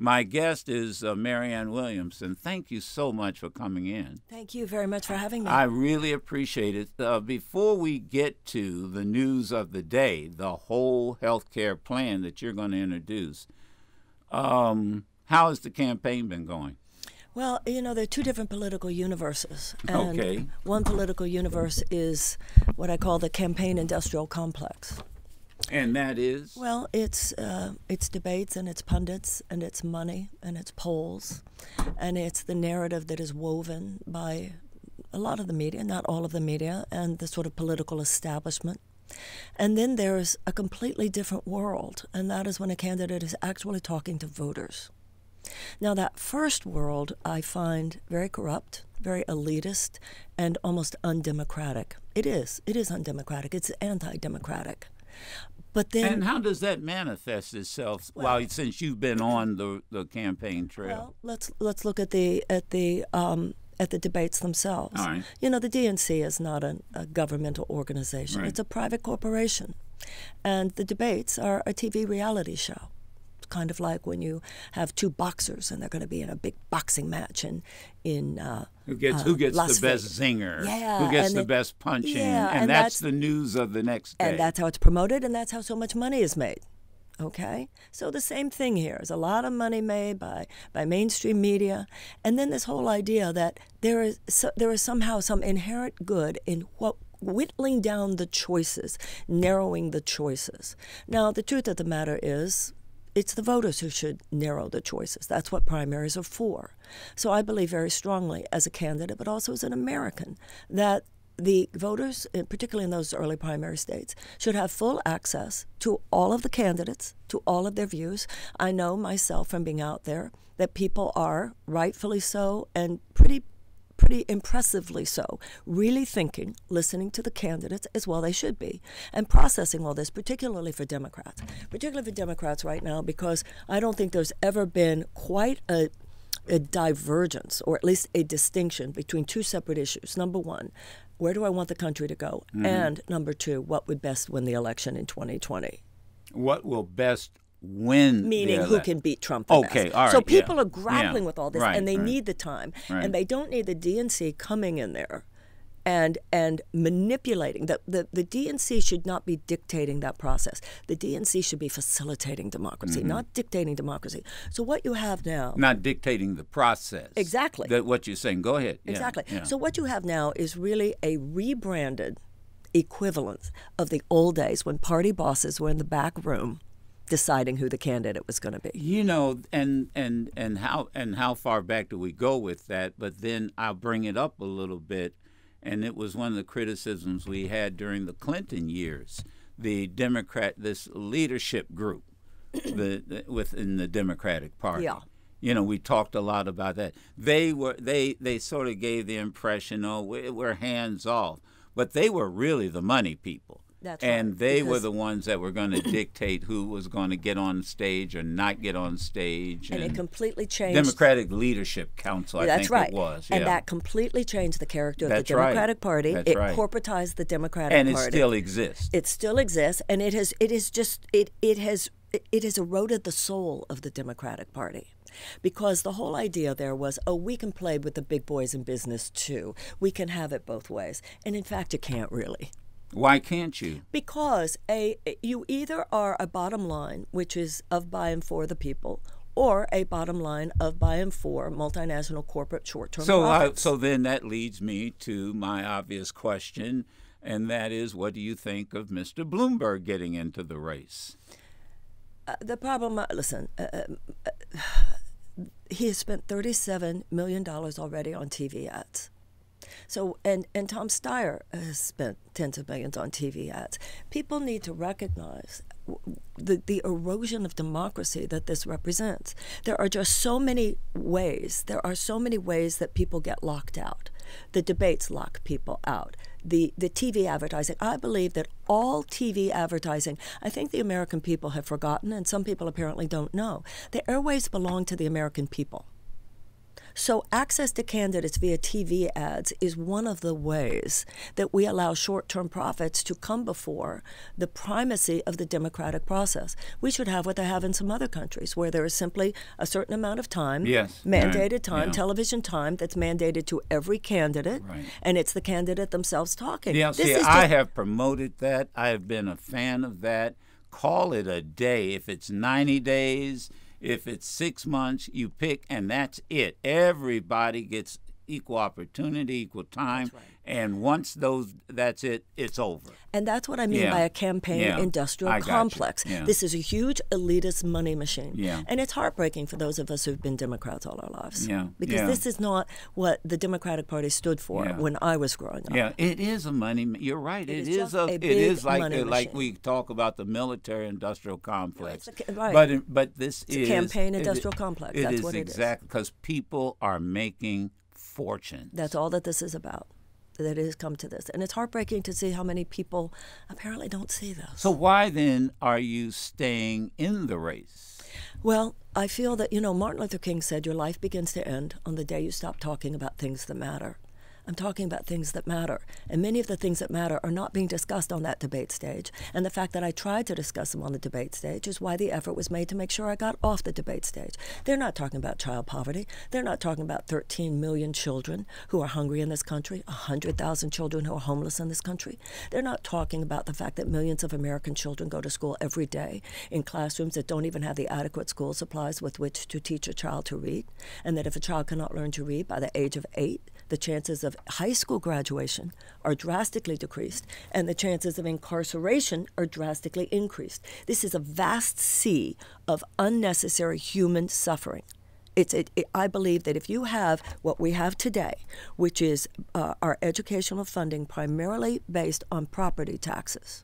My guest is Marianne Williamson. Thank you so much for coming in. Thank you very much for having me. I really appreciate it. Before we get to the news of the day, the whole health care plan that you're going to introduce, how has the campaign been going? Well, you know, there are two different political universes. And Okay. one political universe is what I call the campaign industrial complex. And that is? Well, it's debates and it's pundits and it's money and it's polls and it's the narrative that is woven by a lot of the media, not all of the media, and the sort of political establishment. And then there's a completely different world, and that is when a candidate is actually talking to voters. Now, that first world I find very corrupt, very elitist, and almost undemocratic. It is undemocratic. It's anti-democratic. But then, and how does that manifest itself? Well, since you've been on the campaign trail. Well, let's look at the debates themselves. All right. You know, the DNC is not a governmental organization. Right. It's a private corporation, and the debates are a TV reality show. Kind of like when you have two boxers and they're going to be in a big boxing match in who gets Las the best Vegas. zinger? Yeah, who gets and the best punch in? yeah, And that's the news of the next day. And that's how it's promoted, and that's how so much money is made. Okay, so the same thing here. There's a lot of money made by mainstream media, and then this whole idea that there is somehow some inherent good in what whittling down the choices, narrowing the choices. Now, the truth of the matter is, it's the voters who should narrow the choices. That's what primaries are for. So I believe very strongly as a candidate, but also as an American, that the voters, particularly in those early primary states, should have full access to all of the candidates, to all of their views. I know myself from being out there that people are, rightfully so, and pretty impressively so, really thinking, listening to the candidates as well they should be, and processing all this, particularly for Democrats. Particularly for Democrats right now, because I don't think there's ever been quite a divergence, or at least a distinction between two separate issues. Number one, where do I want the country to go? Mm-hmm. And number two, what would best win the election in 2020? What will best win? Meaning who can beat Trump the best. Okay, all right. So people are grappling with all this, right, and they need the time. Right. And they don't need the DNC coming in there and manipulating. The DNC should not be dictating that process. The DNC should be facilitating democracy, not dictating democracy. So what you have now... Not dictating the process. Exactly. What you're saying. Go ahead. Exactly. Yeah. So what you have now is really a rebranded equivalent of the old days when party bosses were in the back room deciding who the candidate was going to be. You know, and how far back do we go with that? But then I'll bring it up a little bit, and it was one of the criticisms we had during the Clinton years. This leadership group within the Democratic Party. Yeah. You know, we talked a lot about that. They sort of gave the impression, oh, we're hands off, but they were really the money people. That's and right, they were the ones that were going to dictate who was going to get on stage or not get on stage. And it completely changed. Democratic Leadership Council, That's right. It was. And yeah. that completely changed the character of That's the Democratic right. Party. That's it right. corporatized the Democratic and Party. And it still exists. It still exists, and it has eroded the soul of the Democratic Party. Because the whole idea there was, oh, we can play with the big boys in business too. We can have it both ways. And in fact, you can't really. Why can't you? Because you either are a bottom line, which is of, by, and for the people, or a bottom line of, by, and for multinational corporate short-term profits. So then that leads me to my obvious question, and that is, what do you think of Mr. Bloomberg getting into the race? The problem, listen, he has spent $37 million already on TV ads. So, and Tom Steyer has spent tens of millions on TV ads. People need to recognize the erosion of democracy that this represents. There are just so many ways. There are so many ways that people get locked out. The debates lock people out. The TV advertising. I believe that all TV advertising, I think the American people have forgotten, and some people apparently don't know, the airwaves belong to the American people. So access to candidates via TV ads is one of the ways that we allow short-term profits to come before the primacy of the democratic process. We should have what they have in some other countries, where there is simply a certain amount of time, mandated time, television time, that's mandated to every candidate, and it's the candidate themselves talking. Yeah, see, I have promoted that. I have been a fan of that. Call it a day. If it's 90 days, if it's 6 months, you pick, and that's it. Everybody gets equal opportunity, equal time, and once that's it, it's over. And that's what I mean by a campaign industrial complex. This is a huge elitist money machine. And it's heartbreaking for those of us who've been Democrats all our lives. Because this is not what the Democratic Party stood for when I was growing up. Yeah, it is a money. You're right. It is like we talk about the military industrial complex. But this is a campaign industrial complex. That's what it is. Exactly, because people are making fortunes. That's all that this is about. That it has come to this. And it's heartbreaking to see how many people apparently don't see this. So why then are you staying in the race? Well, I feel that, Martin Luther King said your life begins to end on the day you stop talking about things that matter. I'm talking about things that matter. And many of the things that matter are not being discussed on that debate stage. And the fact that I tried to discuss them on the debate stage is why the effort was made to make sure I got off the debate stage. They're not talking about child poverty. They're not talking about 13 million children who are hungry in this country, 100,000 children who are homeless in this country. They're not talking about the fact that millions of American children go to school every day in classrooms that don't even have the adequate school supplies with which to teach a child to read, and that if a child cannot learn to read by the age of 8, the chances of high school graduation are drastically decreased, and the chances of incarceration are drastically increased. This is a vast sea of unnecessary human suffering. I believe that if you have what we have today, which is our educational funding primarily based on property taxes,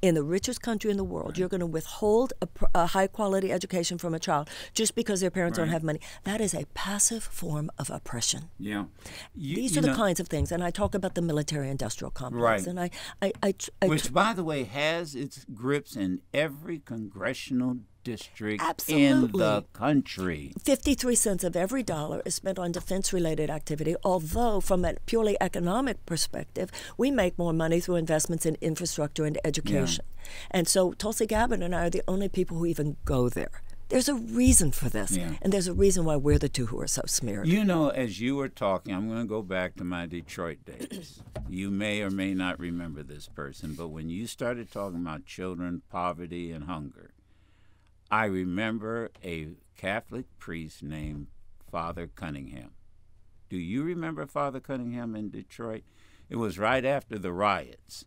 in the richest country in the world, you're going to withhold a high-quality education from a child just because their parents don't have money. That is a passive form of oppression. Yeah. These are the kinds of things. And I talk about the military-industrial complex. And which, by the way, has its grips in every congressional district Absolutely. In the country. 53 cents of every dollar is spent on defense-related activity, although from a purely economic perspective, we make more money through investments in infrastructure and education. And so Tulsi Gabbard and I are the only people who even go there. There's a reason for this, and there's a reason why we're the two who are so smeared. As you were talking, I'm going to go back to my Detroit days. You may or may not remember this person, but when you started talking about children, poverty, and hunger, I remember a Catholic priest named Father Cunningham. Do you remember Father Cunningham in Detroit? It was right after the riots.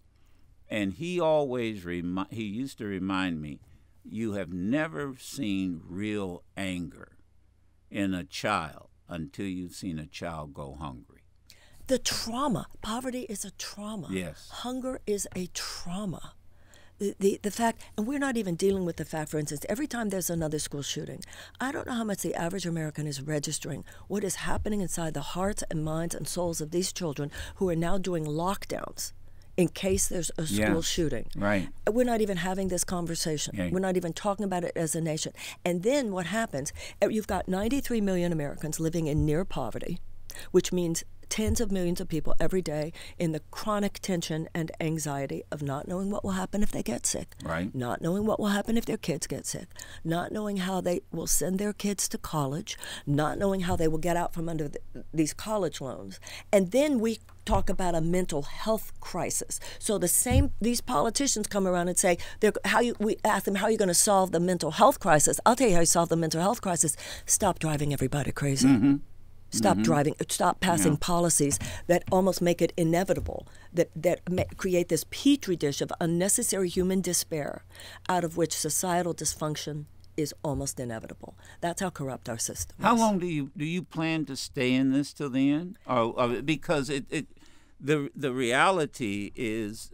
And he always he used to remind me, you have never seen real anger in a child until you've seen a child go hungry. The trauma. Poverty is a trauma. Yes. Hunger is a trauma. The fact, and we're not even dealing with the fact, for instance, every time there's another school shooting, I don't know how much the average American is registering what is happening inside the hearts and minds and souls of these children who are now doing lockdowns in case there's a school shooting. Right. We're not even having this conversation. Okay. We're not even talking about it as a nation. And then what happens, you've got 93 million Americans living in near poverty, which means tens of millions of people every day in the chronic tension and anxiety of not knowing what will happen if they get sick, not knowing what will happen if their kids get sick, not knowing how they will send their kids to college, not knowing how they will get out from under these college loans. And then we talk about a mental health crisis. So these politicians come around and say, we ask them, how are you going to solve the mental health crisis? I'll tell you how you solve the mental health crisis. Stop driving everybody crazy. Mm-hmm. Stop driving, stop passing policies that almost make it inevitable, that create this petri dish of unnecessary human despair out of which societal dysfunction is almost inevitable. That's how corrupt our system is. How long do you plan to stay in this till the end? Because the reality is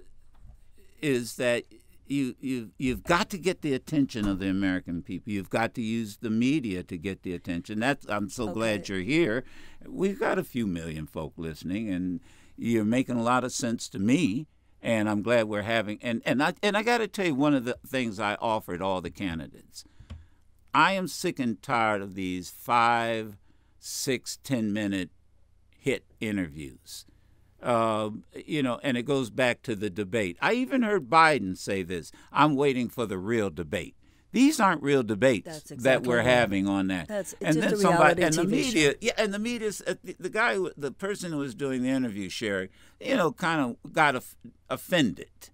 that you've got to get the attention of the American people. You've got to use the media to get the attention. I'm so glad you're here. We've got a few million folk listening, and you're making a lot of sense to me. And I'm glad we're having. And I got to tell you, one of the things I offered all the candidates, I am sick and tired of these 5 6, 10-minute hit interviews. You know, and it goes back to the debate. I even heard Biden say this: "I'm waiting for the real debate." These aren't real debates that we're having on that. It's and just then a somebody reality and the TV media, show. yeah, and the media, the guy, the person who was doing the interview, Sherry, you know, kind of got offended.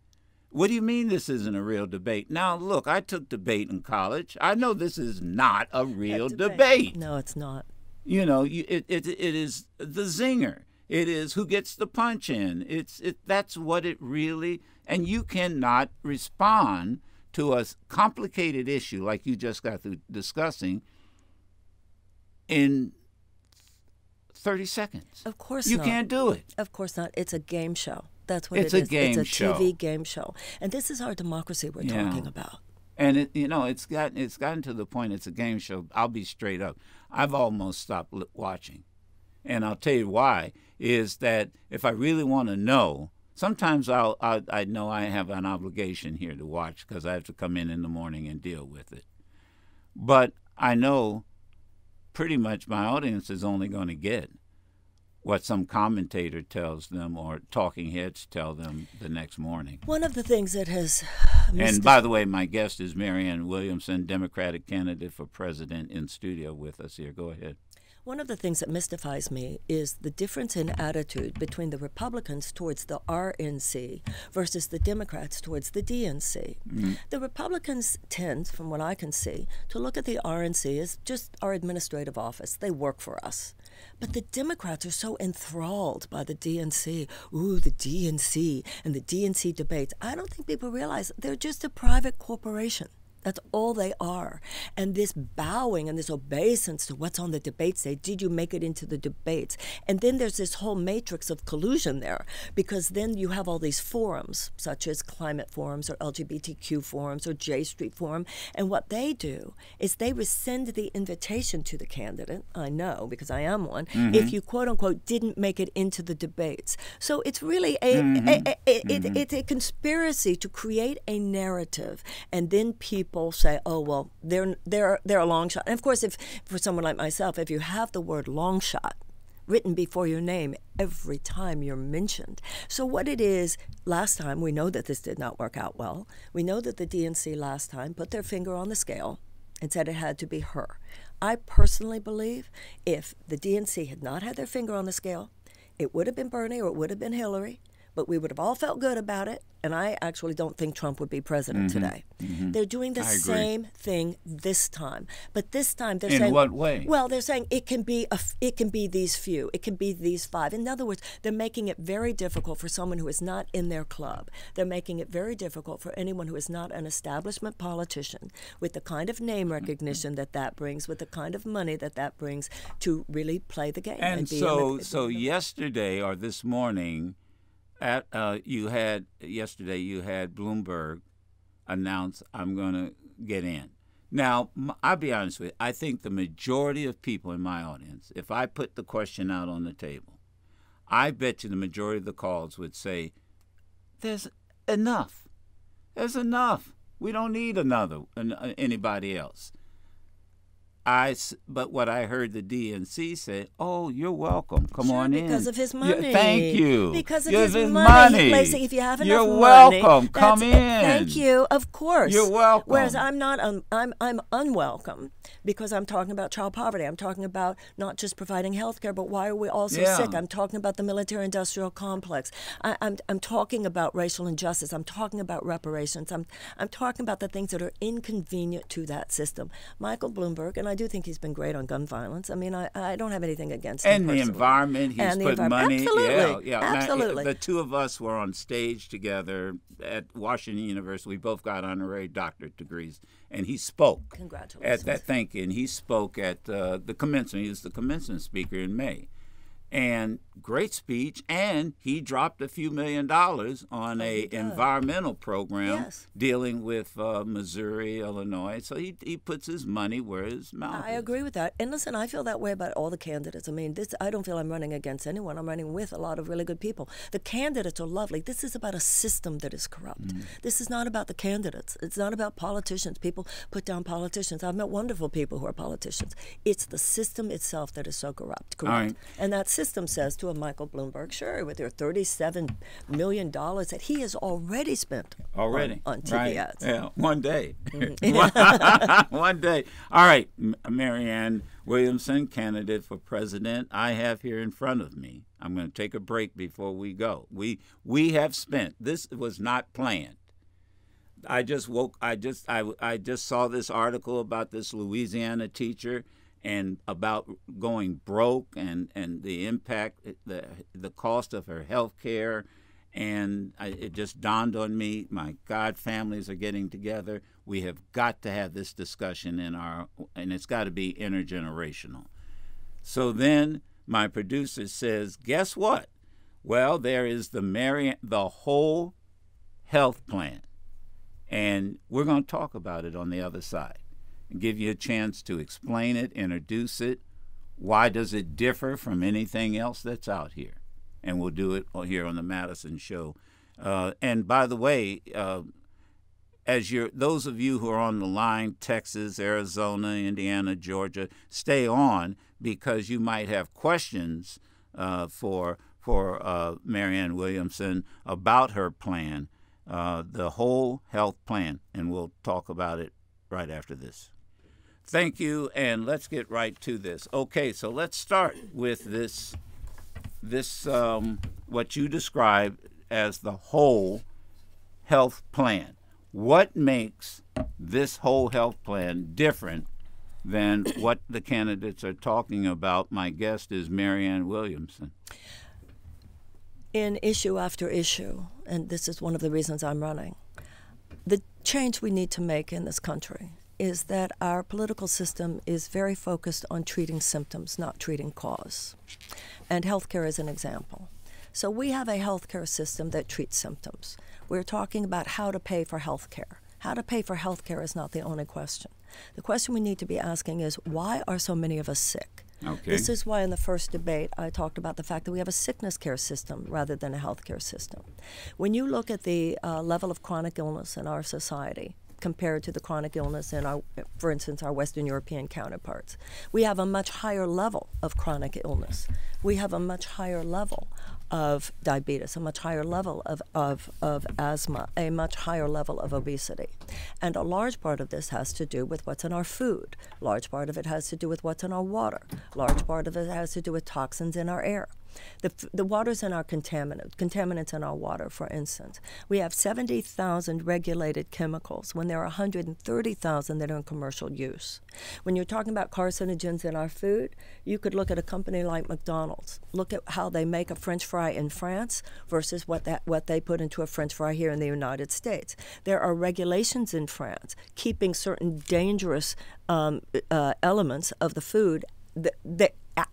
What do you mean this isn't a real debate? Now, look, I took debate in college. I know this is not a real debate. No, it's not. You know, it is the zinger. It is who gets the punch in. That's what it really, and you cannot respond to a complicated issue like you just got through discussing in 30 seconds. Of course you not. You can't do it. Of course not. It's a game show. That's what it's it is. It's a game show. It's a TV game show. And this is our democracy we're talking about. And it's gotten to the point it's a game show. I'll be straight up. I've almost stopped watching. And I'll tell you why, is that if I really want to know, sometimes I know I have an obligation here to watch because I have to come in the morning and deal with it. But I know pretty much my audience is only going to get what some commentator tells them or talking heads tell them the next morning. One of the things that has... And by the way, my guest is Marianne Williamson, Democratic candidate for president, in studio with us here. Go ahead. One of the things that mystifies me is the difference in attitude between the Republicans towards the RNC versus the Democrats towards the DNC. Mm-hmm. The Republicans tend, from what I can see, to look at the RNC as just our administrative office. They work for us. But the Democrats are so enthralled by the DNC. Ooh, the DNC and the DNC debates. I don't think people realize they're just a private corporation. That's all they are. And this bowing and this obeisance to what's on the debate stage, did you make it into the debates? And then there's this whole matrix of collusion there, because then you have all these forums, such as climate forums or LGBTQ forums or J Street Forum. And what they do is they rescind the invitation to the candidate, I know because I am one, if you quote unquote didn't make it into the debates. So it's really it's a conspiracy to create a narrative, and then people say, oh, well, they're a long shot. And of course, if for someone like myself, if you have the word long shot written before your name every time you're mentioned. So what it is, last time, we know that this did not work out well. We know that the DNC last time put their finger on the scale and said it had to be her. I personally believe if the DNC had not had their finger on the scale, it would have been Bernie or it would have been Hillary, but we would have all felt good about it. And I actually don't think Trump would be president today. They're doing the same thing this time. But this time they're saying... In what way? Well, they're saying it can be these few. It can be these 5. In other words, they're making it very difficult for someone who is not in their club. They're making it very difficult for anyone who is not an establishment politician with the kind of name recognition that brings, with the kind of money that brings, to really play the game. And so yesterday or this morning... you had Bloomberg announce, I'm going to get in. Now, I'll be honest with you. I think the majority of people in my audience, if I put the question out on the table, I bet you the majority of the calls would say, there's enough. There's enough. We don't need anybody else. But what I heard the DNC say, oh, you're welcome. Come on in. Because of his money. Thank you. Because of his money. If you have enough you're money, welcome. Come in. Thank you. Of course. You're welcome. Whereas I'm not. I'm unwelcome because I'm talking about child poverty. I'm talking about not just providing health care, but why are we all so sick? I'm talking about the military-industrial complex. I'm talking about racial injustice. I'm talking about reparations. I'm talking about the things that are inconvenient to that system. Michael Bloomberg, and I do think he's been great on gun violence. I mean, I don't have anything against him and the environment. He's put money. Absolutely. Yeah. Absolutely. Now, the two of us were on stage together at Washington University. We both got honorary doctorate degrees, and he spoke. Congratulations. At that, thank you. And he spoke at the commencement. He was the commencement speaker in May. And great speech, and he dropped a few $1,000,000 on a environmental program dealing with Missouri, Illinois. So he puts his money where his mouth is. I agree with that. And listen, I feel that way about all the candidates. I mean, I don't feel I'm running against anyone. I'm running with a lot of really good people. The candidates are lovely. This is about a system that is corrupt. This is not about the candidates. It's not about politicians. People put down politicians. I've met wonderful people who are politicians. It's the system itself that is so corrupt. Right. And that system says to a Michael Bloomberg, sure, with your $37 million that he has already spent on TV ads. Yeah, one day. One day. All right, Marianne Williamson, candidate for president, I have here in front of me. I'm going to take a break before we go. We have spent, this was not planned. I just saw this article about this Louisiana teacher and about going broke and the impact, the cost of her health care. And it just dawned on me, my God, families are getting together. We have got to have this discussion and it's got to be intergenerational. So then my producer says, guess what? Well, there is the whole health plan. And we're going to talk about it on the other side and give you a chance to explain it, introduce it. Why does it differ from anything else that's out here? And we'll do it here on the Madison Show. And by the way, those of you who are on the line, Texas, Arizona, Indiana, Georgia, stay on because you might have questions for Marianne Williamson about her plan, the whole health plan, and we'll talk about it right after this. Thank you, and let's get right to this. Okay, so let's start with this what you describe as the whole health plan. What makes this whole health plan different than what the candidates are talking about? My guest is Marianne Williamson. In issue after issue, and this is one of the reasons I'm running, the change we need to make in this country is that our political system is very focused on treating symptoms, not treating cause. And healthcare is an example. So we have a healthcare system that treats symptoms. We're talking about how to pay for healthcare. How to pay for healthcare is not the only question. The question we need to be asking is, why are so many of us sick? Okay. This is why in the first debate I talked about the fact that we have a sickness care system rather than a healthcare system. When you look at the level of chronic illness in our society, compared to the chronic illness in for instance, our Western European counterparts. We have a much higher level of chronic illness. We have a much higher level of diabetes, a much higher level of asthma, a much higher level of obesity. And a large part of this has to do with what's in our food. Large part of it has to do with what's in our water. Large part of it has to do with toxins in our air. The waters in our contaminants in our water, for instance. We have 70,000 regulated chemicals when there are 130,000 that are in commercial use. When you're talking about carcinogens in our food, you could look at a company like McDonald's. Look at how they make a French fry in France versus what they put into a French fry here in the United States. There are regulations in France keeping certain dangerous elements of the food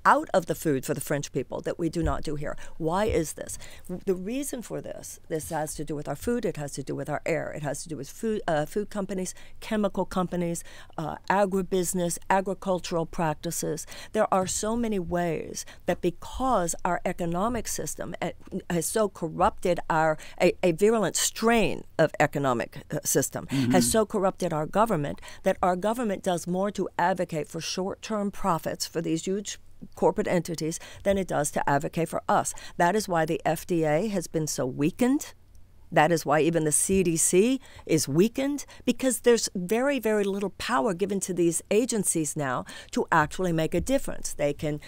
out of the food for the French people that we do not do here. Why is this? The reason for this has to do with our food, it has to do with our air, it has to do with food companies, chemical companies, agribusiness, agricultural practices. There are so many ways that because our economic system has so corrupted a virulent strain of economic system has so corrupted our government that our government does more to advocate for short-term profits for these huge corporate entities than it does to advocate for us. That is why the FDA has been so weakened. That is why even the CDC is weakened, because there's very, very little power given to these agencies now to actually make a difference. They can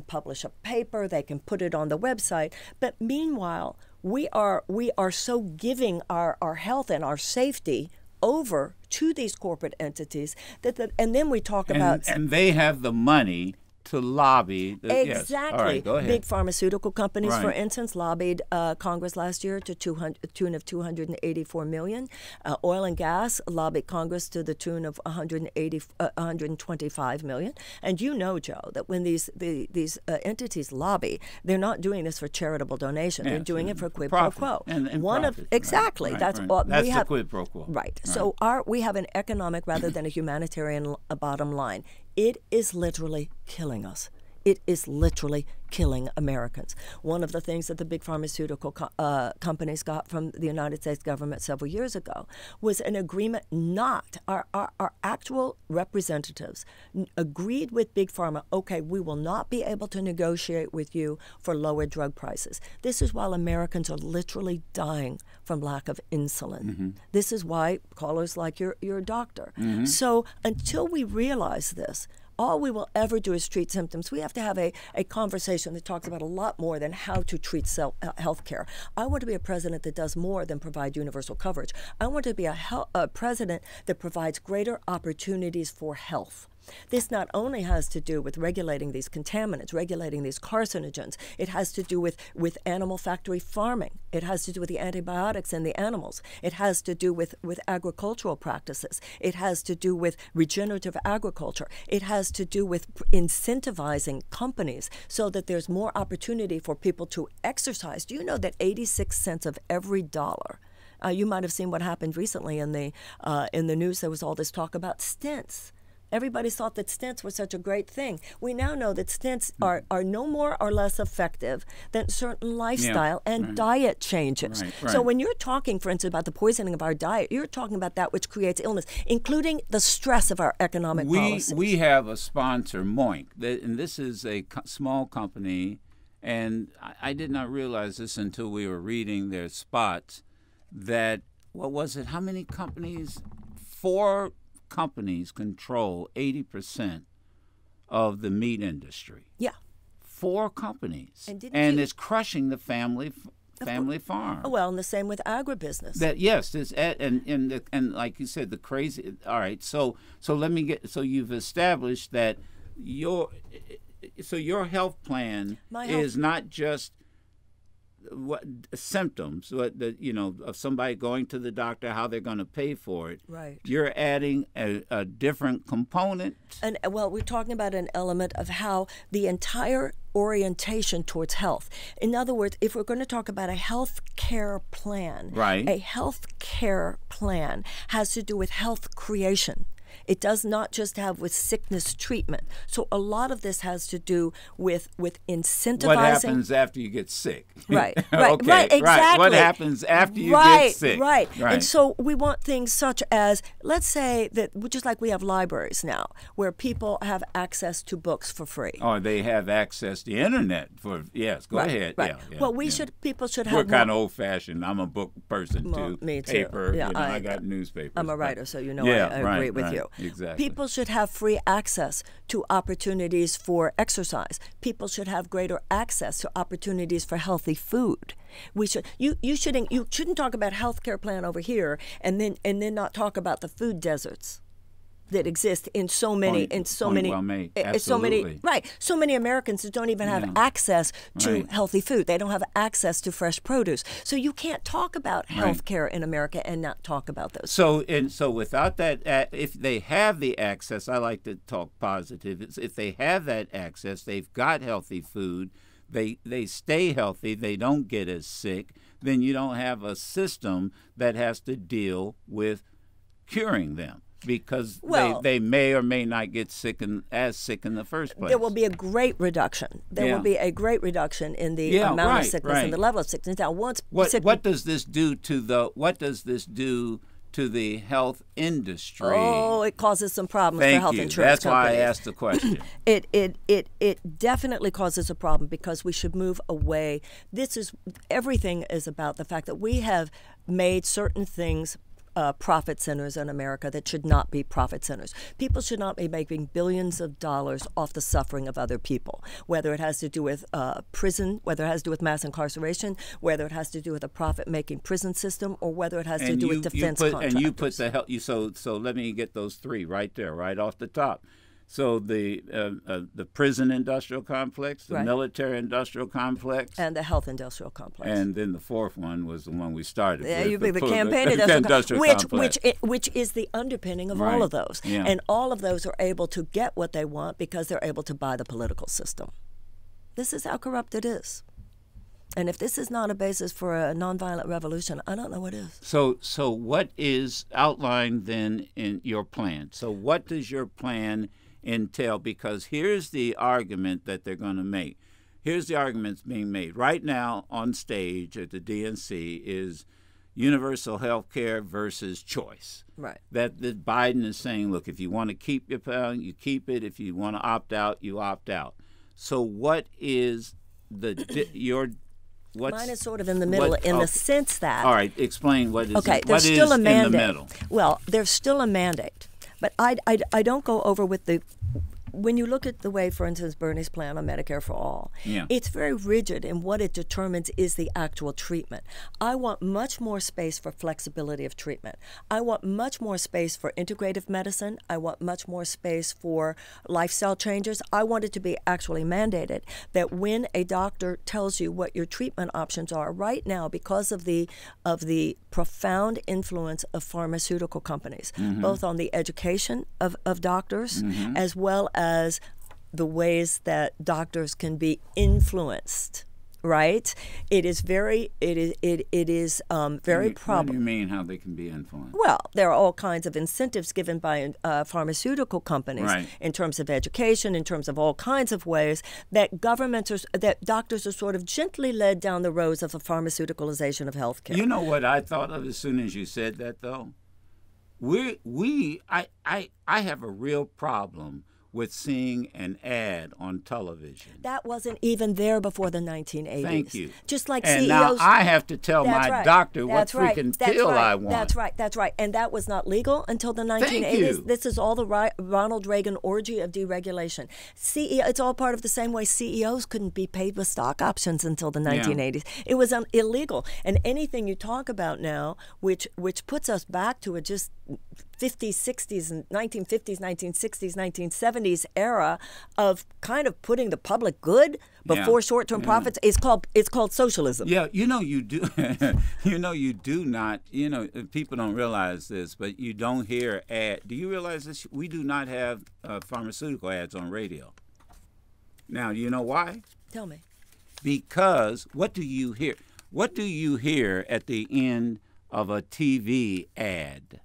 publish a paper, they can put it on the website, but meanwhile, we are so giving our health and our safety over to these corporate entities and then we talk about... And they have the money to lobby. Exactly. Yes. All right, go ahead. Big pharmaceutical companies, Right. for instance, lobbied Congress last year to tune of $284 million. Oil and gas lobbied Congress to the tune of $125 million. And you know, Joe, that when these entities lobby, they're not doing this for charitable donation. Yeah, they're doing it for quid profit. pro quo. And One profit. of exactly Right, that's right. all That's we the have. quid pro quo. Right. So we have an economic rather than a humanitarian bottom line. It is literally killing us. It is literally killing Americans. One of the things that the big pharmaceutical companies got from the United States government several years ago was an agreement not, our actual representatives agreed with Big Pharma, okay, we will not be able to negotiate with you for lower drug prices. This is while Americans are literally dying from lack of insulin. Mm-hmm. This is why callers like your doctor. Mm-hmm. So until we realize this, all we will ever do is treat symptoms. We have to have a conversation that talks about a lot more than how to treat health care. I want to be a president that does more than provide universal coverage. I want to be a president that provides greater opportunities for health. This not only has to do with regulating these contaminants, regulating these carcinogens, it has to do with animal factory farming. It has to do with the antibiotics in the animals. It has to do with agricultural practices. It has to do with regenerative agriculture. It has to do with incentivizing companies so that there's more opportunity for people to exercise. Do you know that 86 cents of every dollar, you might have seen what happened recently in the news. There was all this talk about stents. Everybody thought that stents were such a great thing. We now know that stents are no more or less effective than certain lifestyle and diet changes. Right. So when you're talking, for instance, about the poisoning of our diet, you're talking about that which creates illness, including the stress of our economic policies. We have a sponsor, Moink, and this is a small company, and I did not realize this until we were reading their spots, that, what was it, how many companies? 4 companies control 80% of the meat industry. Yeah. 4 companies, And it's crushing the family farm. Well, and the same with agribusiness. That yes, and like you said, the crazy. All right, so let me get. So you've established that your health plan is not just what symptoms, of somebody going to the doctor, how they're going to pay for it. Right. You're adding a different component. And well, we're talking about an element of how the entire orientation towards health. In other words, if we're going to talk about a health care plan, right. A health care plan has to do with health creation. It does not just have with sickness treatment. So a lot of this has to do with incentivizing. What happens after you get sick? Right, Okay, right, exactly. Right. What happens after you get sick? Right. And so we want things such as, let's say that just like we have libraries now, where people have access to books for free. Or they have access to the internet for, yes, go ahead. Right. Yeah, well, people should have We're kind of old-fashioned. I'm a book person, too. Me too. Paper, yeah, I got newspapers. I'm a writer, so I agree with you. Exactly. People should have free access to opportunities for exercise. People should have greater access to opportunities for healthy food. You shouldn't talk about healthcare plan over here and then not talk about the food deserts that exist in so many well made. Absolutely. So many Americans that don't even have access to healthy food. They don't have access to fresh produce. So you can't talk about health care in America and not talk about those. So without that, if they have the access, I like to talk positive. If they have that access, they've got healthy food, they stay healthy, they don't get as sick, then you don't have a system that has to deal with curing them. Because they may or may not get sick in the first place. There will be a great reduction. There will be a great reduction in the amount of sickness and the level of sickness. Now, what does this do to the health industry? Oh, it causes some problems for health insurance companies. That's why I asked the question. It definitely causes a problem because we should move away. Everything is about the fact that we have made certain things profit centers in America that should not be profit centers. People should not be making billions of dollars off the suffering of other people, whether it has to do with prison, whether it has to do with mass incarceration, whether it has to do with a profit-making prison system, or whether it has to do with defense contractors. And you put the health. So let me get those 3 right there, right off the top. So the prison industrial complex, the Right. military industrial complex, And the health industrial complex. and then the fourth one was the one we started Yeah, with. you the the campaign industrial complex. which is the underpinning of Right. all of those. Yeah. And all of those are able to get what they want because they're able to buy the political system. This is how corrupt it is. And if this is not a basis for a nonviolent revolution, I don't know what is. So what is outlined then in your plan? So what does your plan entail? Because here's the argument that they're going to make. Here's the arguments being made right now on stage at the DNC is universal health care versus choice. Right. That Biden is saying, look, if you want to keep your plan, you keep it. If you want to opt out, you opt out. So what is Mine is sort of in the middle in the sense that... All right, explain what is, okay, what there's still is a mandate. in the middle. Well, there's still a mandate. But I don't go over with the... When you look at the way, for instance, Bernie's plan on Medicare for All, Yeah. it's very rigid in what it determines is the actual treatment. I want much more space for flexibility of treatment. I want much more space for integrative medicine. I want much more space for lifestyle changes. I want it to be actually mandated that when a doctor tells you what your treatment options are right now, because of the profound influence of pharmaceutical companies, both on the education of doctors as well as the ways that doctors can be influenced, right? It is very What do you mean how they can be influenced? Well, there are all kinds of incentives given by pharmaceutical companies Right. in terms of education, in terms of all kinds of ways that that doctors are sort of gently led down the roads of the pharmaceuticalization of healthcare. You know what I thought of as soon as you said that, though? I have a real problem with seeing an ad on television. That wasn't even there before the 1980s. Thank you. Just like and CEOs. now I have to tell That's my right. doctor what That's right. freaking That's pill right. I want. That's right. And that was not legal until the 1980s. Thank you. This is all the Ronald Reagan orgy of deregulation. It's all part of the same way CEOs couldn't be paid with stock options until the 1980s. It was illegal. And anything you talk about now, which puts us back to a just 50s, 60s, and 1950s, 1960s, 1970s era of kind of putting the public good before short-term profits. It's called socialism. Yeah, you do not, people don't realize this, but you don't hear ad. Do you realize this? We do not have pharmaceutical ads on radio. Now, do you know why? Tell me. Because what do you hear? What do you hear at the end of a TV ad?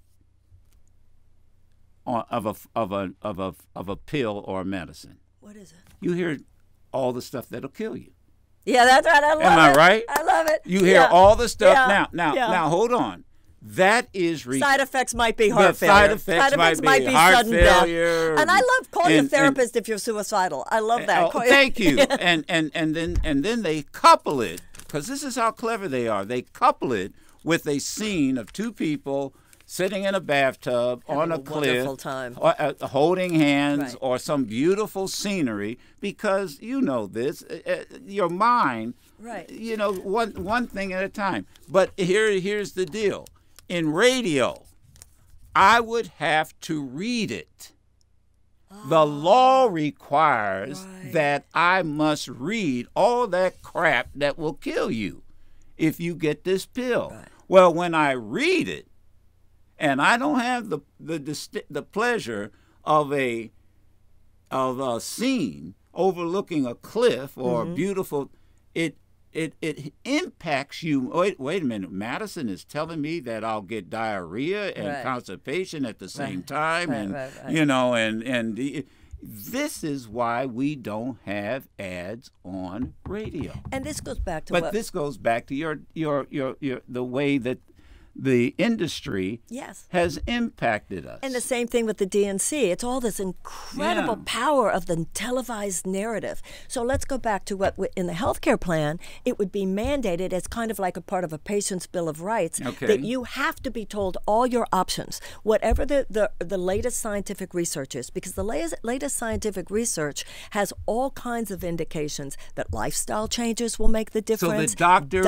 Of a pill or a medicine. What is it? You hear all the stuff that'll kill you. Yeah, that's right. I love it. Am I right? I love it. You hear all the stuff. Yeah. Now, hold on. That is side effects might be heart failure. Side effects might be heart sudden failure. Death. And I love call your therapist if you're suicidal. I love that. Thank you. and then they couple it, because this is how clever they are. They couple it with a scene of two people sitting in a bathtub on a cliff, or, holding hands, or some beautiful scenery, because you know this, your mind, one thing at a time. But here's the deal. In radio, I would have to read it. The law requires that I must read all that crap that will kill you if you get this pill. Well, when I read it, and I don't have the pleasure of a scene overlooking a cliff or a beautiful, it impacts you. Wait a minute. Madison is telling me that I'll get diarrhea and constipation at the same time, and this is why we don't have ads on radio. And this goes back to this goes back to your the way that the industry has impacted us. And the same thing with the DNC. It's all this incredible power of the televised narrative. So let's go back to what in the healthcare plan, it would be mandated as kind of like a part of a patient's Bill of Rights that you have to be told all your options, whatever the latest scientific research is, because the latest scientific research has all kinds of indications that lifestyle changes will make the difference. So the doctor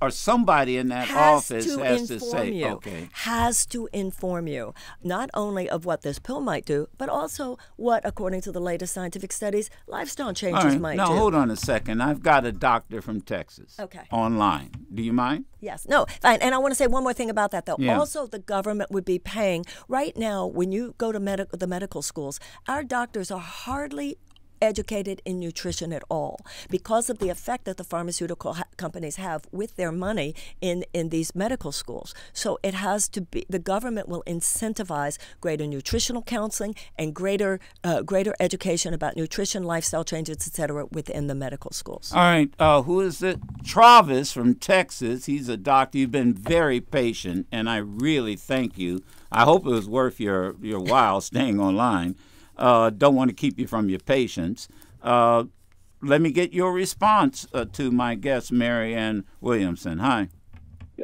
or somebody in that office has to say, you. okay. Has to inform you, not only of what this pill might do, but also what, according to the latest scientific studies, lifestyle changes might now, do. Now, hold on a second. I've got a doctor from Texas. Okay. Online. Do you mind? Yes. No, fine. And I want to say one more thing about that, though. Yeah. Also, the government would be paying. Right now, when you go to the medical schools, our doctors are hardly educated in nutrition at all because of the effect that the pharmaceutical companies have with their money in these medical schools. So it has to be, the government will incentivize greater nutritional counseling and greater education about nutrition, lifestyle changes, et cetera, within the medical schools. All right. Who is it? Travis from Texas. He's a doctor. You've been very patient, and I really thank you. I hope it was worth your while staying online. Don't want to keep you from your patients. Let me get your response to my guest, Marianne Williamson. Hi.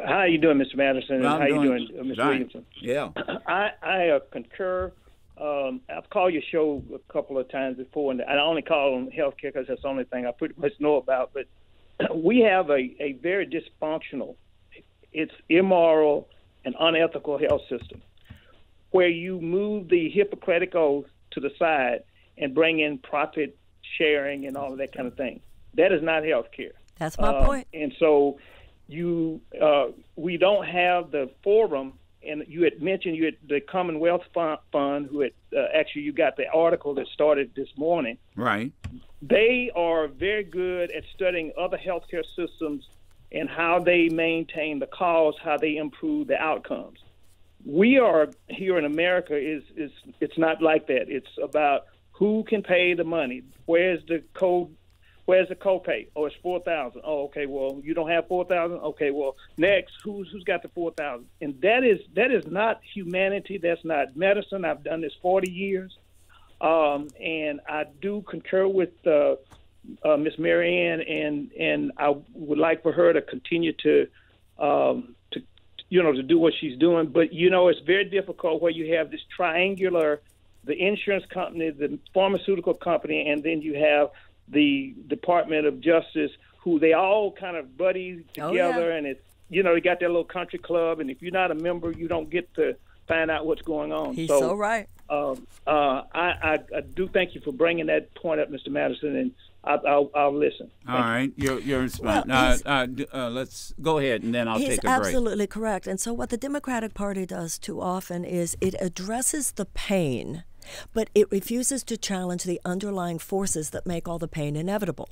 How are you doing, Mr. Madison? How are you doing, Mr. Williamson? Yeah. I concur. I've called your show a couple of times before, and I only call on healthcare because that's the only thing I pretty much know about. But we have a very dysfunctional, it's immoral and unethical health system where you move the Hippocratic Oath to the side and bring in profit sharing and all of that kind of thing. That is not health care. That's my point. And so we don't have the forum, and you had mentioned the Commonwealth Fund, who had actually you got the article that started this morning. Right. They are very good at studying other healthcare systems and how they maintain the cause, how they improve the outcomes. We are here in America it's not like that. It's about who can pay the money. Where's the copay? Oh, it's $4,000. Oh, okay. Well, you don't have $4,000. Okay. Well, next, who's got the $4,000? And that is not humanity. That's not medicine. I've done this 40 years, and I do concur with Miss Marianne, and I would like for her to continue to do what she's doing. But, it's very difficult where you have this triangular, the insurance company, the pharmaceutical company, and then you have the Department of Justice, who they all kind of buddy together. And it's, they got their little country club. And if you're not a member, you don't get to find out what's going on. He's so right. I do thank you for bringing that point up, Mr. Madison, and I'll listen. All right, your response. Let's go ahead, and then I'll take a break. He's absolutely correct. And so what the Democratic Party does too often is it addresses the pain, but it refuses to challenge the underlying forces that make all the pain inevitable.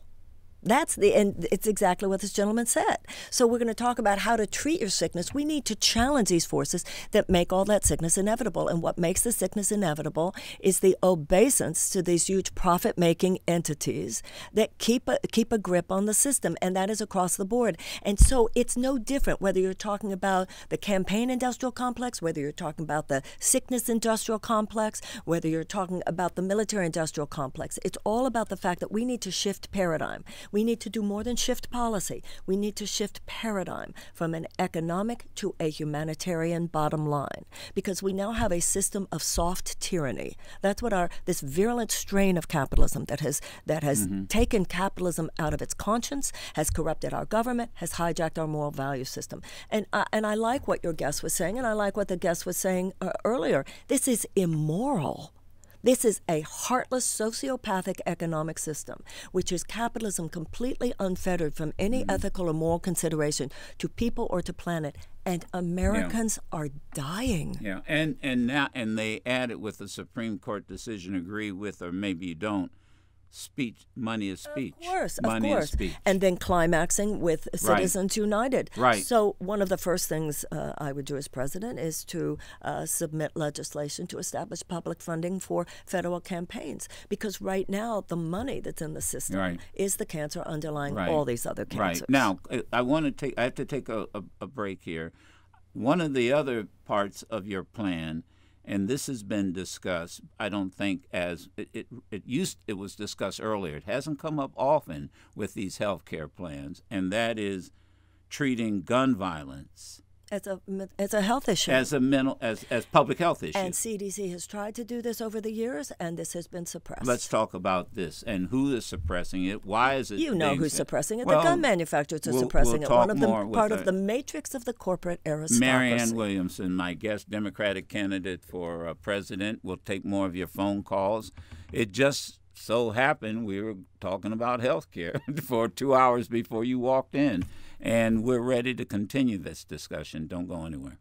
And it's exactly what this gentleman said. So we're going to talk about how to treat your sickness. We need to challenge these forces that make all that sickness inevitable. And what makes the sickness inevitable is the obeisance to these huge profit-making entities that keep a grip on the system, and that is across the board. And so it's no different whether you're talking about the campaign industrial complex, whether you're talking about the sickness industrial complex, whether you're talking about the military industrial complex. It's all about the fact that we need to shift paradigm. We need to do more than shift policy. We need to shift paradigm from an economic to a humanitarian bottom line, because we now have a system of soft tyranny. That's what this virulent strain of capitalism that has taken capitalism out of its conscience, has corrupted our government, has hijacked our moral value system. And I like what your guest was saying, and I like what the guest was saying earlier. This is immoral. This is a heartless, sociopathic economic system, which is capitalism completely unfettered from any ethical or moral consideration to people or to planet. And Americans are dying. Yeah, and they added with the Supreme Court decision, agree with, or maybe you don't, speech, money is speech. Of course. Is speech. And then climaxing with Citizens United. Right. So one of the first things I would do as president is to submit legislation to establish public funding for federal campaigns, because right now the money that's in the system is the cancer underlying all these other cancers. Right. Now, I have to take a break here. One of the other parts of your plan, and this has been discussed, I don't think as it was discussed earlier. It hasn't come up often with these health care plans, and that is treating gun violence It's a health issue. as public health issue. And CDC has tried to do this over the years, and this has been suppressed. Let's talk about this and who is suppressing it. Why is it? You know who's suppressing it. Well, the gun manufacturers are we'll suppressing it. talk One of them, more with part of the matrix of the corporate aristocracy. Marianne Williamson, my guest, Democratic candidate for president. We'll take more of your phone calls. It just so happened we were talking about health care for 2 hours before you walked in, and we're ready to continue this discussion. Don't go anywhere.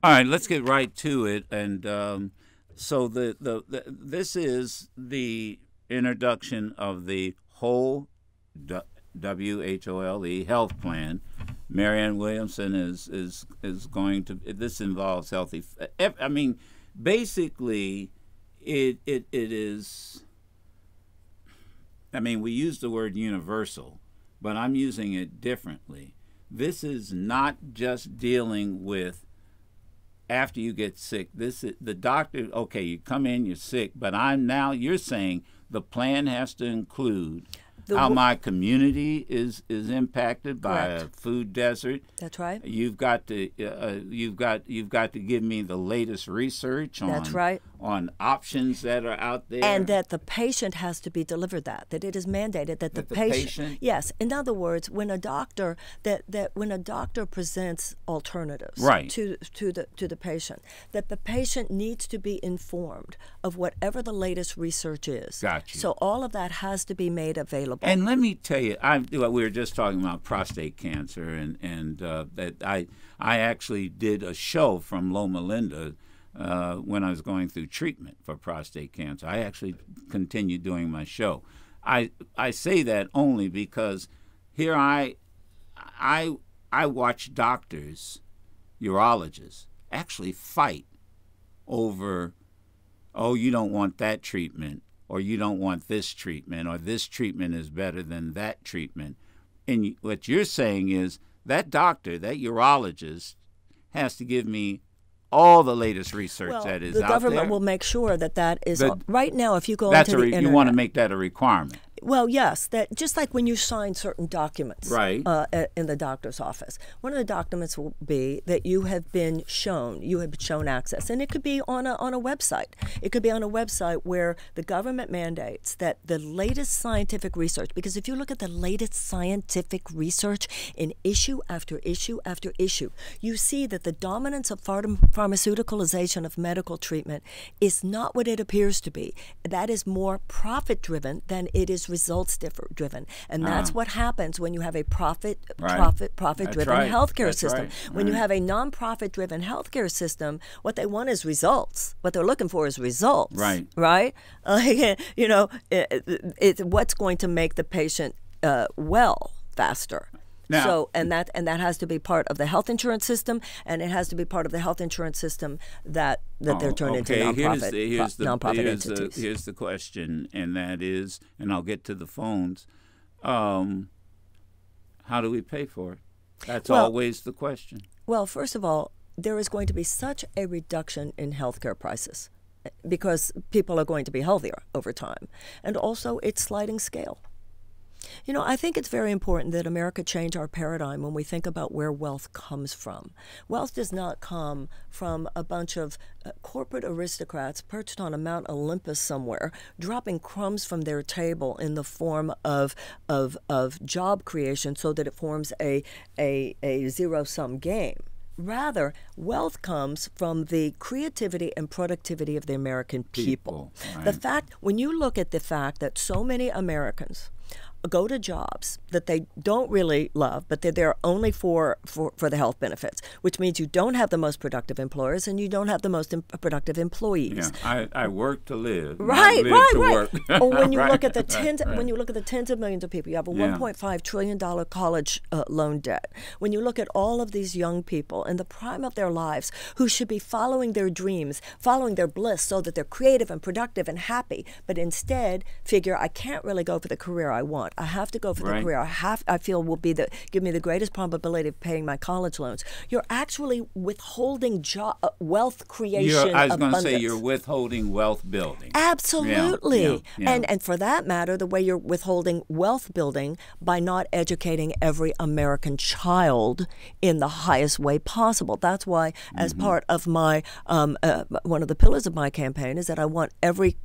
All right, let's get right to it. And so this is the introduction of the whole WHOLE health plan. Marianne Williamson is going to. This involves healthy. I mean, basically, it is. I mean, we use the word universal, but I'm using it differently. This is not just dealing with after you get sick. This is the doctor. Okay, you come in, you're sick, but you're saying the plan has to include how my community is impacted by a food desert. That's right. You've got to give me the latest research on That's right. on options that are out there, and that the patient has to be delivered that it is mandated that the patient. Yes. In other words, when a doctor when a doctor presents alternatives right. to the patient, that the patient needs to be informed of whatever the latest research is. Gotcha. So all of that has to be made available. And let me tell you, we were just talking about prostate cancer, and that I actually did a show from Loma Linda when I was going through treatment for prostate cancer. I actually continued doing my show. I say that only because here I watch doctors, urologists, actually fight over, oh, you don't want that treatment, or you don't want this treatment, or this treatment is better than that treatment. And what you're saying is that doctor, that urologist, has to give me all the latest research that is out there. The government will make sure that is. Right now, if you go into the internet. You want to make that a requirement. Well, yes, that just like when you sign certain documents right. In the doctor's office, one of the documents will be that you have been shown access, and it could be on a website. It could be on a website where the government mandates that the latest scientific research, because if you look at the latest scientific research in issue after issue after issue, you see that the dominance of pharmaceuticalization of medical treatment is not what it appears to be. That is more profit-driven than it is results-driven, and that's what happens when you have a profit-driven healthcare system. When you have a non-profit-driven healthcare system, what they want is results. What they're looking for is results. Right. It's what's going to make the patient well faster. Now, and that has to be part of the health insurance system, and it has to be part of the health insurance system that they're turned into nonprofit entities. Here's the question, and that is, and I'll get to the phones. How do we pay for it? That's always the question. Well, first of all, there is going to be such a reduction in healthcare prices because people are going to be healthier over time, and also it's sliding scale. I think it's very important that America change our paradigm when we think about where wealth comes from. Wealth does not come from a bunch of corporate aristocrats perched on a Mount Olympus somewhere, dropping crumbs from their table in the form of job creation so that it forms a zero-sum game. Rather, wealth comes from the creativity and productivity of the American people. Right. The fact, when you look at the fact that so many Americans go to jobs that they don't really love, but they're there only for the health benefits, which means you don't have the most productive employers and you don't have the most productive employees. Yeah, I work to live. Right. Work. Or when you look at the tens of millions of people, you have a $1.5 trillion college loan debt. When you look at all of these young people in the prime of their lives who should be following their dreams, following their bliss so that they're creative and productive and happy, but instead figure, I can't really go for the career I want. I have to go for the Right. career I feel will give me the greatest probability of paying my college loans. You're actually withholding wealth creation. I was going to say abundance. you're withholding wealth building. Absolutely. Yeah. And for that matter, the way you're withholding wealth building by not educating every American child in the highest way possible. That's why, as part of my one of the pillars of my campaign is that I want every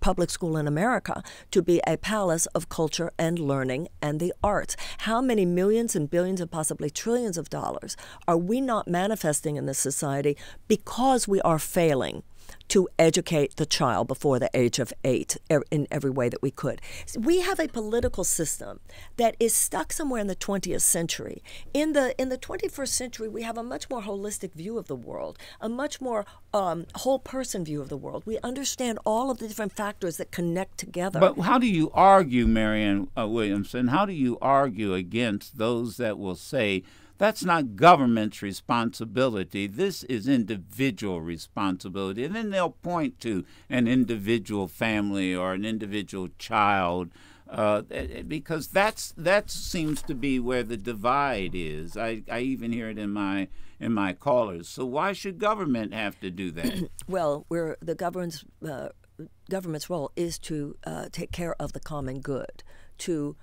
public school in America to be a palace of culture and learning and the arts. How many millions and billions and possibly trillions of dollars are we not manifesting in this society because we are failing to educate the child before the age of 8 in every way that we could? We have a political system that is stuck somewhere in the 20th century. In the 21st century, we have a much more holistic view of the world, a much more whole person view of the world. We understand all of the different factors that connect together. But how do you argue, Marianne Williamson, how do you argue against those that will say that's not government's responsibility, this is individual responsibility? And then they'll point to an individual family or an individual child, because that seems to be where the divide is. I even hear it in my callers. So why should government have to do that? Well, the government's role is to take care of the common good, to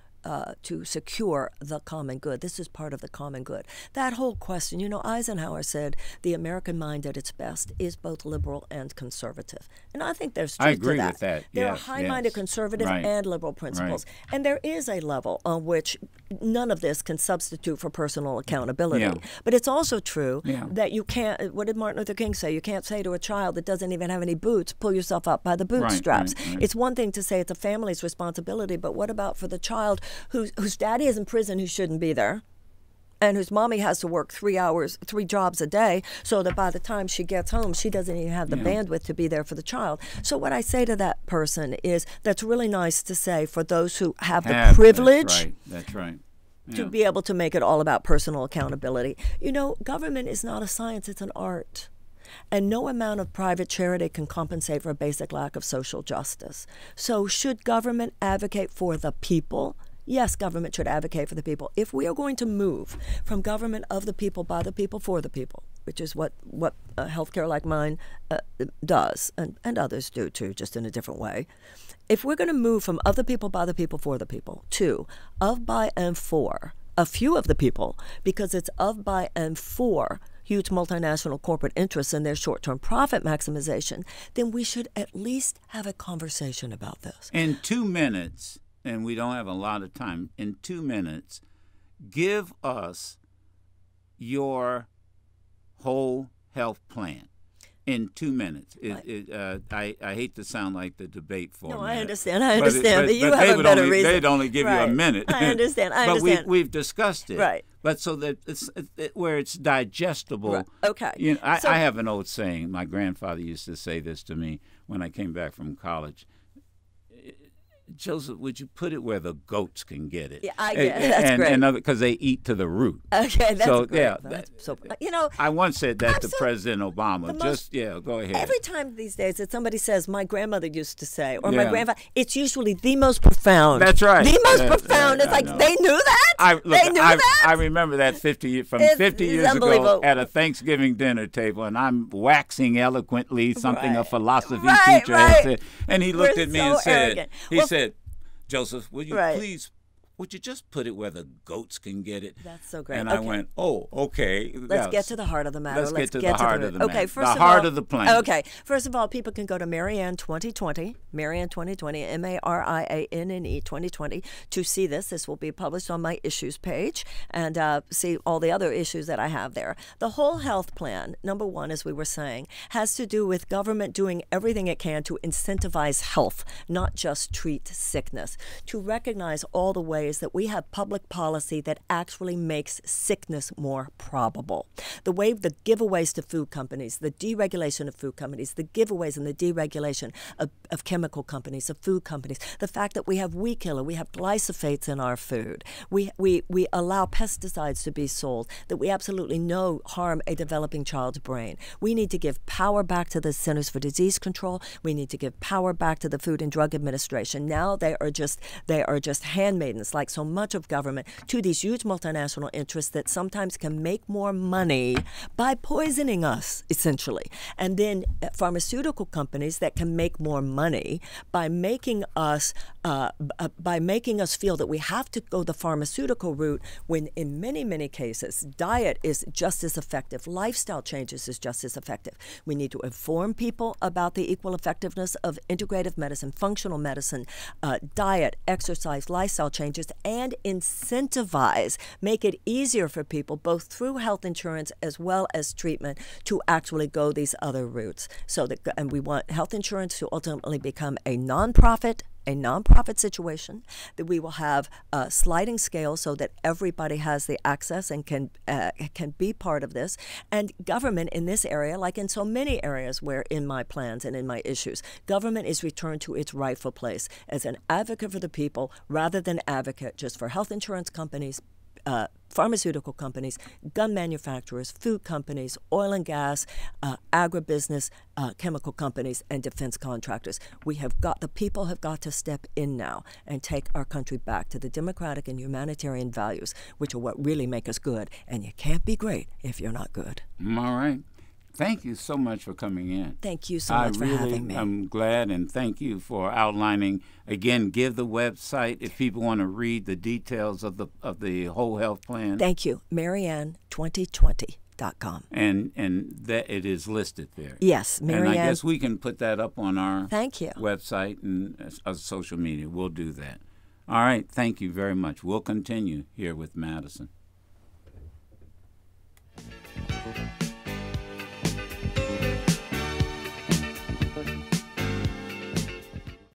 secure the common good. This is part of the common good. That whole question, Eisenhower said the American mind at its best is both liberal and conservative. And I think there's truth I agree to that. with that. There are Yes, high-minded yes. conservative Right. and liberal principles. Right. And there is a level on which none of this can substitute for personal accountability. Yeah. But it's also true Yeah. that you can't, what did Martin Luther King say? You can't say to a child that doesn't even have any boots, pull yourself up by the bootstraps. right. It's one thing to say it's a family's responsibility, but what about for the child whose daddy is in prison who shouldn't be there, and whose mommy has to work 3 jobs a day, so that by the time she gets home, she doesn't even have the bandwidth to be there for the child. So what I say to that person is, that's really nice to say for those who have the privilege That's right. to be able to make it all about personal accountability. Government is not a science, it's an art. And no amount of private charity can compensate for a basic lack of social justice. So should government advocate for the people? Yes, government should advocate for the people. If we are going to move from government of the people, by the people, for the people, which is what healthcare like mine does, and others do too, just in a different way. If we're going to move from of the people, by the people, for the people, to of, by, and for a few of the people, because it's of, by, and for huge multinational corporate interests and their short-term profit maximization, then we should at least have a conversation about this. In 2 minutes, and we don't have a lot of time, in 2 minutes, give us your whole health plan. In 2 minutes. I hate to sound like the debate format. No, I understand. But you have a better reason. They'd only give you a minute. I understand. But we've discussed it. Right. But so that it's where it's digestible. Right. Okay. I have an old saying. My grandfather used to say this to me when I came back from college. Joseph, would you put it where the goats can get it? Yeah, I get it. That's great. Because they eat to the root. Okay, that's so, great. Yeah, I once said that to President Obama. Go ahead. Every time these days that somebody says, my grandmother used to say, or my grandfather, it's usually the most profound. That's right. The most profound. It's like, they knew that? They knew that? I remember that 50 years ago at a Thanksgiving dinner table, and I'm waxing eloquently something a philosophy teacher had said. And he looked at me and said, Joseph, would you just put it where the goats can get it? That's so great. And I went, okay. Let's get to the heart of the matter. Let's get to the heart of the matter. Okay, first the heart of the plan. Okay, first of all, people can go to Marianne 2020, Marianne 2020, Marianne 2020, to see this. This will be published on my issues page, and see all the other issues that I have there. The whole health plan, number one, as we were saying, has to do with government doing everything it can to incentivize health, not just treat sickness, to recognize all the ways is that we have public policy that actually makes sickness more probable. The way the giveaways to food companies, the deregulation of food companies, the giveaways and the deregulation of chemical companies, of food companies, the fact that we have weed killer, we have glyphosates in our food, we allow pesticides to be sold that we absolutely know harm a developing child's brain. We need to give power back to the Centers for Disease Control. We need to give power back to the Food and Drug Administration. Now they are just handmaidens, like so much of government, to these huge multinational interests that sometimes can make more money by poisoning us, essentially. And then pharmaceutical companies that can make more money by making us feel that we have to go the pharmaceutical route, when in many, many cases, diet is just as effective. Lifestyle changes is just as effective. We need to inform people about the equal effectiveness of integrative medicine, functional medicine, diet, exercise, lifestyle changes, and incentivize, make it easier for people, both through health insurance as well as treatment, to actually go these other routes. And we want health insurance to ultimately become a nonprofit situation, that we will have a sliding scale so that everybody has the access and can be part of this. And government in this area, like in so many areas where in my plans and in my issues, government is returned to its rightful place as an advocate for the people rather than advocate just for health insurance companies, pharmaceutical companies, gun manufacturers, food companies, oil and gas, agribusiness, chemical companies, and defense contractors. The people have got to step in now and take our country back to the democratic and humanitarian values, which are what really make us good. And you can't be great if you're not good. All right. Thank you so much for coming in. Thank you so much for having me. I'm glad, and thank you for outlining. Again, give the website if people want to read the details of the whole health plan. Thank you. Marianne2020.com. And that it is listed there. Yes, Marianne. And I guess we can put that up on our website and social media. We'll do that. All right. Thank you very much. We'll continue here with Madison.